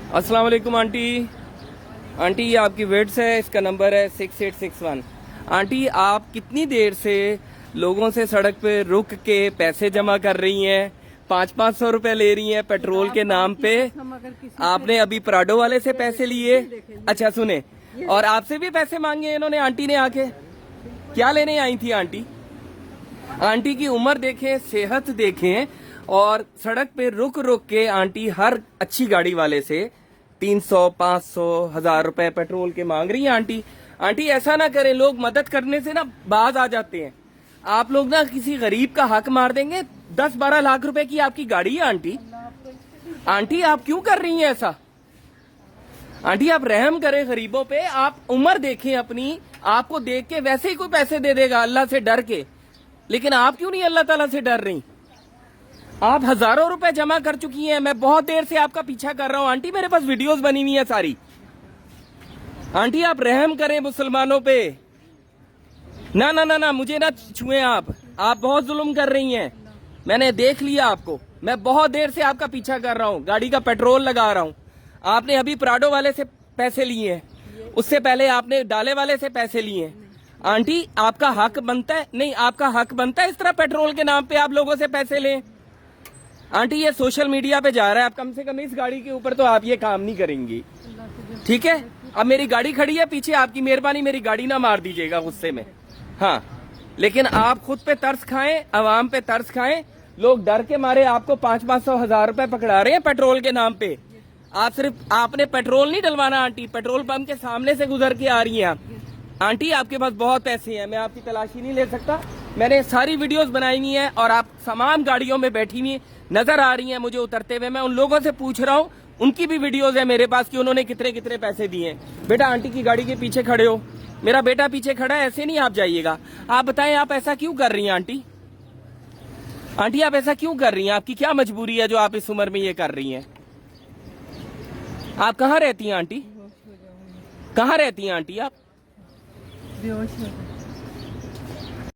अस्सलाम वालेकुम aunty. Aunty ये आपकी वेट्स है, इसका नंबर है 6861। आंटी आप कितनी देर से लोगों से सड़क पे रुक के पैसे जमा कर रही हैं? 500-500 रुपए ले रही हैं पेट्रोल के नाम पे। आपने अभी प्राडो वाले से पैसे लिए? अच्छा सुने, और आपसे भी पैसे मांगे इन्होंने, आंटी ने आके। क्या लेने आई थी आंटी? आंटी की उम्र देखें, सेहत देखें, और सड़क पे रुक रुक के आंटी हर अच्छी गाड़ी वाले से 300, 500, 1000 रुपए पेट्रोल के मांग रही है आंटी। आंटी ऐसा ना करें, लोग मदद करने से ना बाज आ जाते हैं। आप लोग ना किसी गरीब का हक मार देंगे। 10-12 लाख रुपए की आपकी गाड़ी है आंटी। आंटी आप क्यों कर रही हैं ऐसा? आंटी आप रहम करें गरीबों पे। आप उम्र देखें अपनी, आपको देख के वैसे ही कोई पैसे दे देगा अल्लाह से डर के, लेकिन आप क्यों नहीं अल्लाह ताला से डर रही? आप हजारों रुपए जमा कर चुकी हैं। मैं बहुत देर से आपका पीछा कर रहा हूं आंटी, मेरे पास वीडियोस बनी हुई है सारी। आंटी आप रहम करें मुसलमानों पे। ना ना ना ना, मुझे ना छुएं आप बहुत जुल्म कर रही हैं। मैंने देख लिया आपको, मैं बहुत देर से आपका पीछा कर रहा हूं, गाड़ी का पेट्रोल लगा रहा हूं। आपने अभी प्राडो वाले से पैसे लिए हैं, उससे पहले आपने डाले वाले से पैसे लिए हैं। आंटी आपका हक बनता है? नहीं, आपका हक बनता है इस तरह पेट्रोल के नाम पे आप लोगों से पैसे लें? आंटी ये सोशल मीडिया पे जा रहा है, आप कम से कम इस गाड़ी के ऊपर तो आप ये काम नहीं करेंगी, ठीक है? अब मेरी गाड़ी खड़ी है पीछे, आपकी मेहरबानी मेरी गाड़ी ना मार दीजिएगा गुस्से में। हाँ, लेकिन आप खुद पे तरस खाएं, अवाम पे तरस खाएं। लोग डर के मारे आपको 500-500, 1000 रुपए पकड़ा रहे हैं पेट्रोल के नाम पे। आप सिर्फ आपने पेट्रोल नहीं डलवाना आंटी, पेट्रोल पंप के सामने से गुजर के आ रही हैं आप। आंटी आपके पास बहुत पैसे हैं, मैं आपकी तलाशी नहीं ले सकता। मैंने सारी वीडियोस बनाई हुई हैं और आप तमाम गाड़ियों में बैठी हुई नजर आ रही हैं मुझे उतरते हुए। मैं उन लोगों से पूछ रहा हूँ, उनकी भी वीडियोस है मेरे पास कि उन्होंने कितने कितने पैसे दिए। बेटा आंटी की गाड़ी के पीछे खड़े हो, मेरा बेटा पीछे खड़ा है, ऐसे नहीं आप जाइएगा। आप बताएं आप ऐसा क्यों कर रही हैं आंटी? आंटी आप ऐसा क्यों कर रही हैं? आपकी क्या मजबूरी है जो आप इस उम्र में ये कर रही हैं? आप कहाँ रहती हैं आंटी? कहाँ रहती हैं आंटी आप?